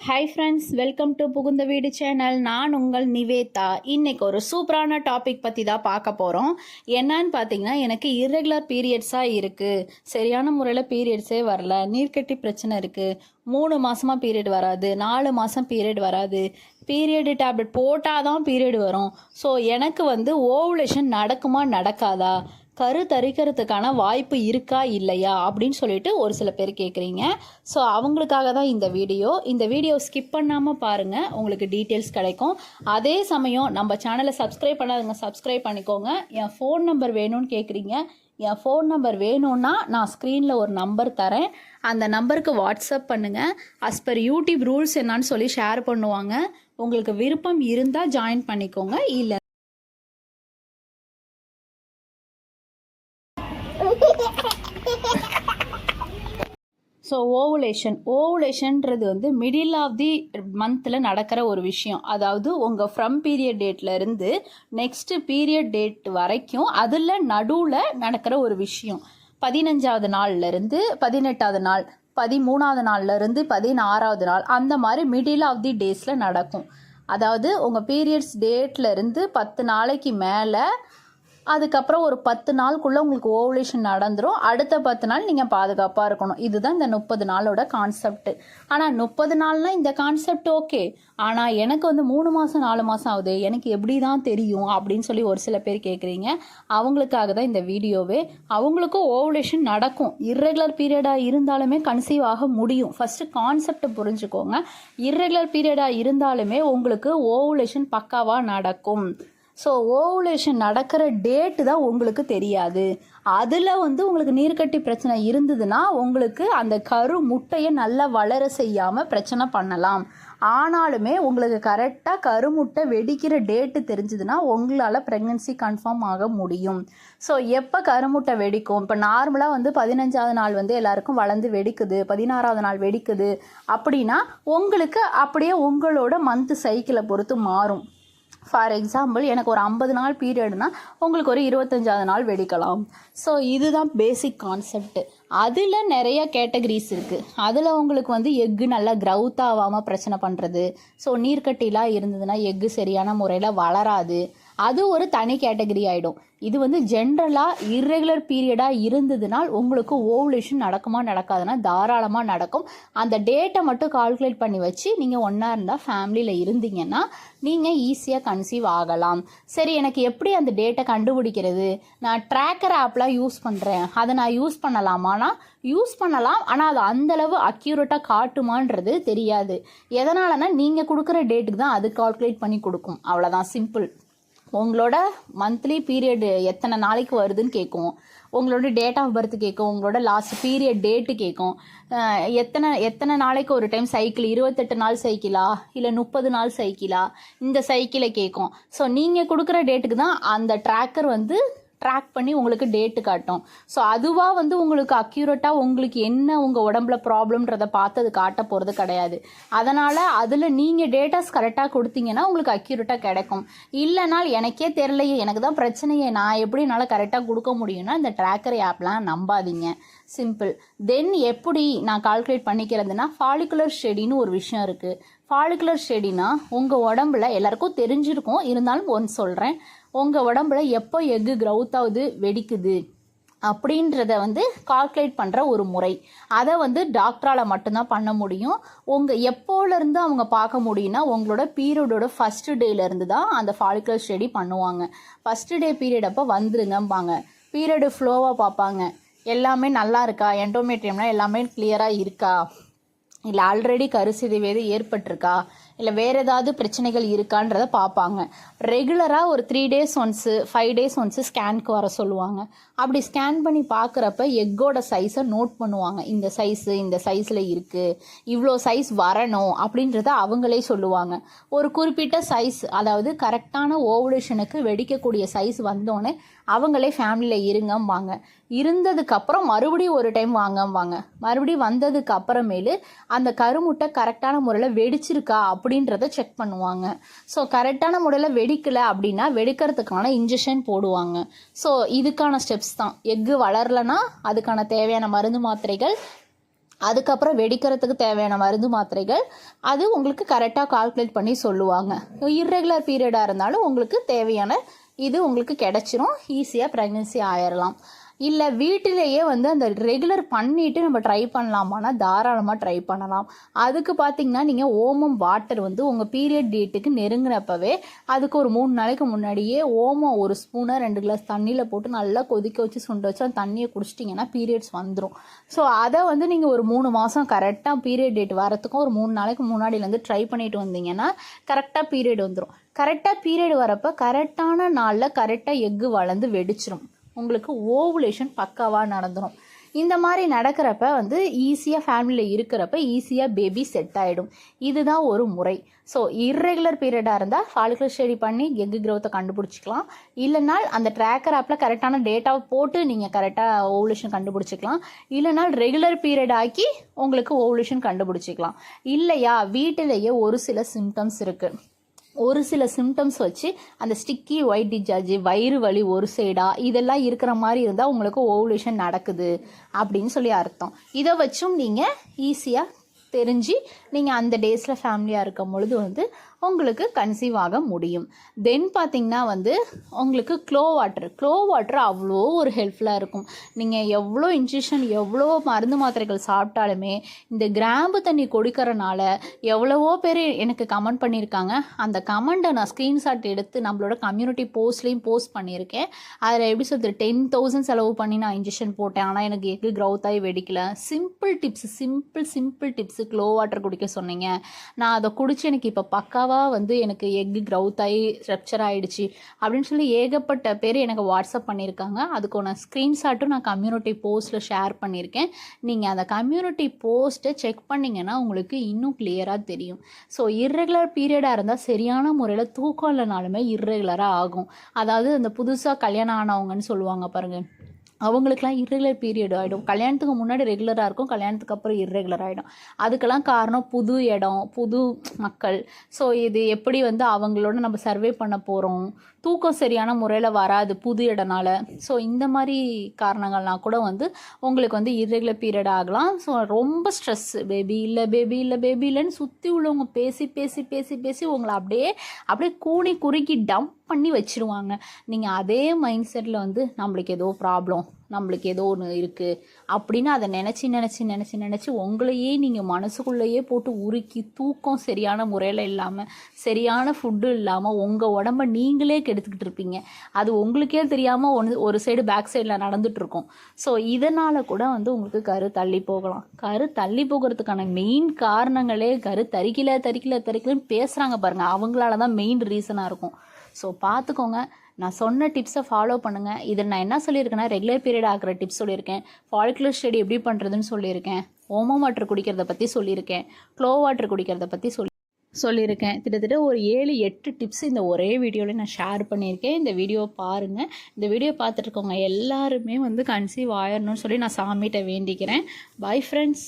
Hi friends, welcome to புகுந்த வீடு channel. நான் உங்கள் நிவேதா. இன்றைக்கி ஒரு சூப்பரான டாபிக் பற்றி தான் பார்க்க போகிறோம். என்னன்னு பார்த்தீங்கன்னா, எனக்கு இர்ரெகுலர் பீரியட்ஸாக இருக்குது, சரியான முறையில் பீரியட்ஸே வரல, நீர்க்கட்டி பிரச்சனை இருக்குது, 3 மாதமாக பீரியட் வராது, 4 மாதம் பீரியட் வராது, பீரியடு டேப்லெட் போட்டால் தான் பீரியட் வரும். ஸோ எனக்கு ஓவுலேஷன் நடக்குமா நடக்காதா, கரு தரிக்கிறதுக்கான வாய்ப்பு இருக்கா இல்லையா அப்படின்னு சொல்லிட்டு ஒரு சில பேர் கேட்குறீங்க. ஸோ அவங்களுக்காக தான் இந்த வீடியோ ஸ்கிப் பண்ணாமல் பாருங்கள், உங்களுக்கு டீட்டெயில்ஸ் கிடைக்கும். அதே சமயம் நம்ம சேனலை சப்ஸ்கிரைப் பண்ணாதுங்க, சப்ஸ்கிரைப் பண்ணிக்கோங்க. என் ஃபோன் நம்பர் வேணும்னு கேட்குறீங்க. என் ஃபோன் நம்பர் வேணும்னா நான் ஸ்க்ரீனில் ஒரு நம்பர் தரேன், அந்த நம்பருக்கு வாட்ஸ்அப் பண்ணுங்கள். அஸ் பர் யூடியூப் ரூல்ஸ் என்னான்னு சொல்லி ஷேர் பண்ணுவாங்க. உங்களுக்கு விருப்பம் இருந்தால் ஜாயின் பண்ணிக்கோங்க. இல்லை ஸோ ஓவுலேஷன்றது மிடில் ஆஃப் தி மந்தில் நடக்கிற ஒரு விஷயம். அதாவது உங்கள் ஃப்ரம் பீரியட் டேட்லேருந்து நெக்ஸ்ட்டு பீரியட் டேட் வரைக்கும் அதில் நடுவில் நடக்கிற ஒரு விஷயம். 15வது நாள்லேருந்து 18வது நாள், 13வது நாள்லேருந்து 16வது நாள், அந்த மாதிரி மிடில் ஆஃப் தி டேஸில் நடக்கும். அதாவது உங்கள் பீரியட்ஸ் டேட்லேருந்து 10 நாளைக்கு மேலே, அதுக்கப்புறம் ஒரு 10 நாளுக்குள்ளே உங்களுக்கு ஓவுலேஷன் நடந்துடும். அடுத்த 10 நாள் நீங்கள் பாதுகாப்பாக இருக்கணும். இதுதான் இந்த 30 நாளோட கான்செப்ட். ஆனால் 30 நாள்னால் இந்த கான்செப்ட் ஓகே, ஆனால் எனக்கு 3 மாதம் 4 மாதம் ஆகுது, எனக்கு எப்படி தான் தெரியும் அப்படின்னு சொல்லி ஒரு சில பேர் கேட்குறீங்க. அவங்களுக்காக தான் இந்த வீடியோவே. அவங்களுக்கும் ஓவுலேஷன் நடக்கும், இர்ரெகுலர் பீரியடாக இருந்தாலுமே கன்சீவ் ஆக முடியும். ஃபஸ்ட்டு கான்செப்ட் புரிஞ்சுக்கோங்க. இர்ரெகுலர் பீரியடாக இருந்தாலுமே உங்களுக்கு ஓவுலேஷன் பக்காவாக நடக்கும். ஸோ ஓவுலேஷன் நடக்கிற டேட்டு தான் உங்களுக்கு தெரியாது. அதில் உங்களுக்கு நீர்க்கட்டி பிரச்சனை இருந்ததுன்னா உங்களுக்கு அந்த கரு முட்டையை நல்லா வளர செய்யாமல் பிரச்சனை பண்ணலாம். ஆனாலுமே உங்களுக்கு கரெக்டாக கருமுட்டை வெடிக்கிற டேட்டு தெரிஞ்சதுன்னா உங்களால் ப்ரெக்னென்சி கன்ஃபார்ம் ஆக முடியும். ஸோ எப்போ கருமுட்டை வெடிக்கும், இப்போ நார்மலாக 15வது நாள் எல்லாருக்கும் வளர்ந்து வெடிக்குது, 16வது நாள் வெடிக்குது அப்படின்னா உங்களுக்கு அப்படியே உங்களோட மந்த் சைக்கிளை பொறுத்து மாறும். ஃபார் எக்ஸாம்பிள், எனக்கு ஒரு 50 நாள் பீரியட்னா உங்களுக்கு ஒரு 25வது நாள் வெடிக்கலாம். ஸோ இதுதான் பேசிக் கான்செப்ட். அதில் நிறைய கேட்டகரிஸ் இருக்குது. அதில் உங்களுக்கு எக்கு நல்லா க்ரௌத் ஆகாமல் பிரச்சனை பண்ணுறது, ஸோ நீர்க்கட்டிலாம் இருந்ததுன்னா எக்கு சரியான முறையில் வளராது, அது ஒரு தனி கேட்டகரி ஆகிடும். இது ஜென்ரலாக இர்ரெகுலர் பீரியடாக இருந்ததுனால் உங்களுக்கு ஓவுலேஷன் நடக்குமா நடக்காதுன்னா தாராளமாக நடக்கும். அந்த டேட்டை மட்டும் கால்குலேட் பண்ணி வச்சு நீங்கள் ஒன்றா இருந்தால் ஃபேமிலியில் இருந்தீங்கன்னா நீங்கள் ஈஸியாக கன்சீவ் ஆகலாம். சரி, எனக்கு எப்படி அந்த டேட்டை கண்டுபிடிக்கிறது? நான் ட்ராக்கர் ஆப்லாம் யூஸ் பண்ணுறேன், அதை நான் யூஸ் பண்ணலாமான்னா யூஸ் பண்ணலாம். ஆனால் அது அந்தளவு அக்யூரேட்டாக காட்டுமான்றது தெரியாது. எதனாலனா நீங்கள் கொடுக்குற டேட்டுக்கு தான் அது கால்குலேட் பண்ணி கொடுக்கும். அவ்வளோதான், சிம்பிள். உங்களோட மந்த்லி பீரியடு எத்தனை நாளைக்கு வருதுன்னு கேட்கும், உங்களோட டேட் ஆஃப் பர்த் கேட்கும், உங்களோட லாஸ்ட் பீரியட் டேட்டு கேட்கும், எத்தனை நாளைக்கு ஒரு டைம் சைக்கிள், 28 நாள் சைக்கிளா இல்லை 30 நாள் சைக்கிளா, இந்த சைக்கிளை கேட்கும். ஸோ நீங்கள் கொடுக்குற டேட்டுக்கு தான் அந்த ட்ராக்கர் ட்ராக் பண்ணி உங்களுக்கு டேட்டு காட்டும். ஸோ அதுவாக உங்களுக்கு அக்யூரேட்டாக உங்களுக்கு என்ன உங்கள் உடம்புல ப்ராப்ளம்ன்றதை பார்த்து அது காட்ட போகிறது கிடையாது. அதனால் அதில் நீங்கள் டேட்டாஸ் கரெக்டாக கொடுத்தீங்கன்னா உங்களுக்கு அக்யூரேட்டாக கிடைக்கும். இல்லைனால் எனக்கே தெரியலையே, எனக்கு தான் பிரச்சனையே, நான் எப்படி என்னால் கரெக்டாக கொடுக்க முடியும்னா இந்த ட்ராக்கர் ஆப்லாம் நம்பாதீங்க. சிம்பிள். தென் எப்படி நான் கால்குலேட் பண்ணிக்கிறதுனா, ஃபாலிகுலர் ஸ்டடின்னு ஒரு விஷயம் இருக்குது. ஃபாலிகுலர் ஸ்டடினா உங்கள் உடம்புல எல்லாருக்கும் தெரிஞ்சிருக்கும், இருந்தாலும் ஒன்று சொல்கிறேன். உங்கள் உடம்புல எப்போ எக்கு க்ரௌத் ஆகுது, வெடிக்குது அப்படின்றத கால்குலேட் பண்ணுற ஒரு முறை. அதை டாக்டரால் மட்டும்தான் பண்ண முடியும். எப்போலேருந்து அவங்க பார்க்க முடியும்னா உங்களோட பீரியடோட ஃபஸ்ட்டு டேலேருந்து தான் அந்த ஃபாலிகுலர் ஸ்டடி பண்ணுவாங்க. ஃபஸ்ட்டு டே பீரியட் அப்போ வந்துருங்கம்பாங்க. பீரியடு ஃப்ளோவாக பார்ப்பாங்க, எல்லாமே நல்லா இருக்கா, எண்டோமெட்ரியம்னா எல்லாமே கிளியராக இருக்கா, இல்லை ஆல்ரெடி கருசிதைவு ஏற்பட்டிருக்கா, இல்லை வேறு ஏதாவது பிரச்சனைகள் இருக்கான்றதை பார்ப்பாங்க. ரெகுலராக ஒரு 3 days ஒன்ஸு 5 days ஒன்ஸு ஸ்கேனுக்கு வர சொல்லுவாங்க. அப்படி ஸ்கேன் பண்ணி பார்க்குறப்ப எக்கோட சைஸை நோட் பண்ணுவாங்க. இந்த சைஸு இந்த சைஸில் இருக்குது, இவ்வளோ சைஸ் வரணும் அப்படின்றத அவங்களே சொல்லுவாங்க. ஒரு குறிப்பிட்ட சைஸ், அதாவது கரெக்டான ஓவுலேஷனுக்கு வெடிக்கக்கூடிய சைஸ் வந்தோடனே அவங்களே ஃபேமிலியில் இருங்கம்பாங்க. இருந்ததுக்கப்புறம் மறுபடியும் ஒரு டைம் வாங்கம்பாங்க. மறுபடியும் வந்ததுக்கு அப்புறமேலு அந்த கருமுட்டை கரெக்டான முறையில் வெடிச்சிருக்கா அப்படின்றத செக் பண்ணுவாங்க. ஸோ கரெக்டான முறையில் வெடிக்கலை அப்படின்னா வெடிக்கிறதுக்கான இன்ஜெக்ஷன் போடுவாங்க. ஸோ இதுக்கான ஸ்டெப்ஸ் தான். எக்கு வளரலைன்னா அதுக்கான தேவையான மருந்து மாத்திரைகள், அதுக்கப்புறம் வெடிக்கிறதுக்கு தேவையான மருந்து மாத்திரைகள் அது உங்களுக்கு கரெக்டாக கால்குலேட் பண்ணி சொல்லுவாங்க. இர்ரெகுலர் பீரியடாக இருந்தாலும் உங்களுக்கு தேவையான இது உங்களுக்கு கிடச்சிரும், ஈஸியாக ப்ரெக்னென்சி ஆயிடலாம். இல்லை வீட்டிலேயே வந்து அந்த ரெகுலர் பண்ணிவிட்டு நம்ம ட்ரை பண்ணலாமான்னா தாராளமாக ட்ரை பண்ணலாம். அதுக்கு பார்த்திங்கன்னா நீங்கள் ஓமம் வாட்டர் வந்து உங்கள் பீரியட் டேட்டுக்கு நெருங்கினப்பவே அதுக்கு ஒரு 3 நாளைக்கு முன்னாடியே ஓமம் 1 ஸ்பூனை 2 கிளாஸ் தண்ணியில் போட்டு நல்லா கொதிக்க வச்சு சுண்ட வச்சு அந்த தண்ணியை குடிச்சிட்டிங்கன்னா பீரியட்ஸ் வந்துடும். ஸோ அதை வந்து நீங்கள் ஒரு 3 மாதம் கரெக்டாக பீரியட் டேட் வரத்துக்கும் ஒரு 3 நாளைக்கு முன்னாடியிலேருந்து ட்ரை பண்ணிட்டு வந்தீங்கன்னா கரெக்டாக பீரியட் வந்துடும். கரெக்டாக பீரியட் வரப்போ கரெக்டான நாளில் கரெக்டாக எக்கு வளர்ந்து வெடிச்சிடும். உங்களுக்கு ஓவுலேஷன் பக்காவாக நடந்துடும். இந்த மாதிரி நடக்கிறப்ப வந்து ஈஸியாக ஃபேமிலியில் இருக்கிறப்ப ஈஸியாக பேபி செட் ஆகிடும். இதுதான் ஒரு முறை. ஸோ இர்ரெகுலர் பீரியடாக இருந்தால் ஃபாலிகுலர் ஸ்டடி பண்ணி எக்கு க்ரோத்தை கண்டுபிடிச்சிக்கலாம். இல்லைனால் அந்த ட்ராக்கர் ஆப்பில் கரெக்டான டேட்டாவை போட்டு நீங்கள் கரெக்டாக ஓவுலேஷன் கண்டுபிடிச்சிக்கலாம். இல்லைனால் ரெகுலர் பீரியட் ஆக்கி உங்களுக்கு ஓவுலேஷன் கண்டுபிடிச்சிக்கலாம். இல்லையா வீட்டிலேயே ஒரு சில சிம்டம்ஸ் இருக்குது. ஒரு சில சிம்டம்ஸ் வச்சு அந்த ஸ்டிக்கி ஒயிட் டிஸ்சார்ஜ், வயிறு வலி ஒரு சைடாக இதெல்லாம் இருக்கிற மாதிரி இருந்தால் உங்களுக்கு ஓவுலேஷன் நடக்குது அப்படின்னு சொல்லி அர்த்தம். இதை வச்சும் நீங்கள் ஈஸியாக தெரிஞ்சு நீங்கள் அந்த டேஸில் ஃபேமிலியாக இருக்கும் பொழுது வந்து உங்களுக்கு கன்சீவ் ஆக முடியும். தென் பார்த்திங்கன்னா வந்து உங்களுக்கு க்ளோ வாட்டர் அவ்வளோ ஒரு ஹெல்ப்ஃபுல்லாக இருக்கும். நீங்கள் எவ்வளோ இன்ஜெக்ஷன் எவ்வளோ மருந்து மாத்திரைகள் சாப்பிட்டாலுமே இந்த கிராம்பு தண்ணி குடிக்கிறனால எவ்வளவோ பேர் எனக்கு கமெண்ட் பண்ணியிருக்காங்க. அந்த கமெண்ட்டை நான் ஸ்க்ரீன்ஷாட் எடுத்து நம்மளோட கம்யூனிட்டி போஸ்ட்லேயும் போஸ்ட் பண்ணியிருக்கேன். அதில் எப்படி சொல்கிறது 10,000 செலவு பண்ணி நான் இன்ஜெக்ஷன் போட்டேன், ஆனால் எனக்கு எக்கு க்ரௌத் ஆகி வெடிக்கல. சிம்பிள் டிப்ஸு க்ளோ வாட்டர் குடிக்க சொன்னீங்க. நான் அதை குடிச்சு எனக்கு இப்போ பக்காவாக வந்து எனக்கு எக்கு க்ரௌத் ஆகி ஸ்ட்ரக்சர் ஆகிடுச்சு அப்படின்னு சொல்லி ஏகப்பட்ட பேர் எனக்கு வாட்ஸ்அப் பண்ணியிருக்காங்க. அதுக்கான ஸ்க்ரீன்ஷாட்டும் நான் கம்யூனிட்டி போஸ்ட்டில் ஷேர் பண்ணியிருக்கேன். நீங்கள் அந்த கம்யூனிட்டி போஸ்ட்டை செக் பண்ணிங்கன்னா உங்களுக்கு இன்னும் கிளியராக தெரியும். ஸோ இர்ரெகுலர் பீரியடாக இருந்தால் சரியான முறையில் தூக்கம் இல்லைனாலுமே இர்ரெகுலராக ஆகும். அதாவது அந்த புதுசாக கல்யாணம் ஆனவங்கன்னு சொல்லுவாங்க பாருங்கள், அவங்களுக்கெல்லாம் இர்ரெகுலர் பீரியட் ஆகிடும். கல்யாணத்துக்கு முன்னாடி ரெகுலராக இருக்கும், கல்யாணத்துக்கு அப்புறம் இர்ரெகுலர் ஆகிடும். அதுக்கெல்லாம் காரணம் புது இடம், புது மக்கள். ஸோ இது எப்படி வந்து அவங்களோட நம்ம சர்வே பண்ண போகிறோம், தூக்கம் சரியான முறையில் வராது புது இடனால. ஸோ இந்த மாதிரி காரணங்கள்லாம் கூட வந்து உங்களுக்கு வந்து இர்ரெகுலர் பீரியட் ஆகலாம். ஸோ ரொம்ப ஸ்ட்ரெஸ், பேபி இல்லைன்னு சுற்றி உள்ளவங்க பேசி உங்களை அப்படியே கூனி குறுக்கி டம்ப் பண்ணி வச்சுருவாங்க. நீங்கள் அதே மைண்ட் செட்டில் வந்து நம்மளுக்கு ஏதோ ப்ராப்ளம், நம்மளுக்கு ஏதோ ஒன்று இருக்குது அப்படின்னு அதை நினச்சி உங்களையே நீங்கள் மனசுக்குள்ளேயே போட்டு உருக்கி தூக்கம் சரியான முறையில் இல்லாமல் சரியான ஃபுட்டு இல்லாமல் உங்கள் உடம்ப நீங்களே கெடுத்துக்கிட்டு இருப்பீங்க. அது உங்களுக்கே தெரியாமல் ஒரு சைடு பேக் சைடில் நடந்துகிட்ருக்கோம். ஸோ இதனால் கூட வந்து உங்களுக்கு கரு தள்ளி போகலாம். கரு தள்ளி போகிறதுக்கான மெயின் காரணங்களே கரு தரிக்கலன்னு பேசுகிறாங்க பாருங்கள், அவங்களால தான் மெயின் ரீசனாக இருக்கும். ஸோ பார்த்துக்கோங்க. நான் சொன்ன டிப்ஸை ஃபாலோ பண்ணுங்கள். இதில் நான் என்ன சொல்லியிருக்கேன்னா ரெகுலர் பீரியட் ஆகிற டிப்ஸ் சொல்லியிருக்கேன், ஃபாலிகுலர் ஸ்டடி எப்படி பண்ணுறதுன்னு சொல்லியிருக்கேன், ஓமம் வாட்டர் குடிக்கிறத பற்றி சொல்லியிருக்கேன், க்ளோ வாட்டர் குடிக்கிறத பற்றி சொல்லியிருக்கேன். கிட்டத்தட்ட ஒரு 7-8 டிப்ஸ் இந்த ஒரே வீடியோவில் நான் ஷேர் பண்ணியிருக்கேன். இந்த வீடியோவை பாருங்கள். இந்த வீடியோ பார்த்துட்டு இருக்கவங்க எல்லாருமே வந்து கன்சீவ் ஆயிடணும்னு சொல்லி நான் சாமிகிட்ட வேண்டிக்கிறேன். Bye friends.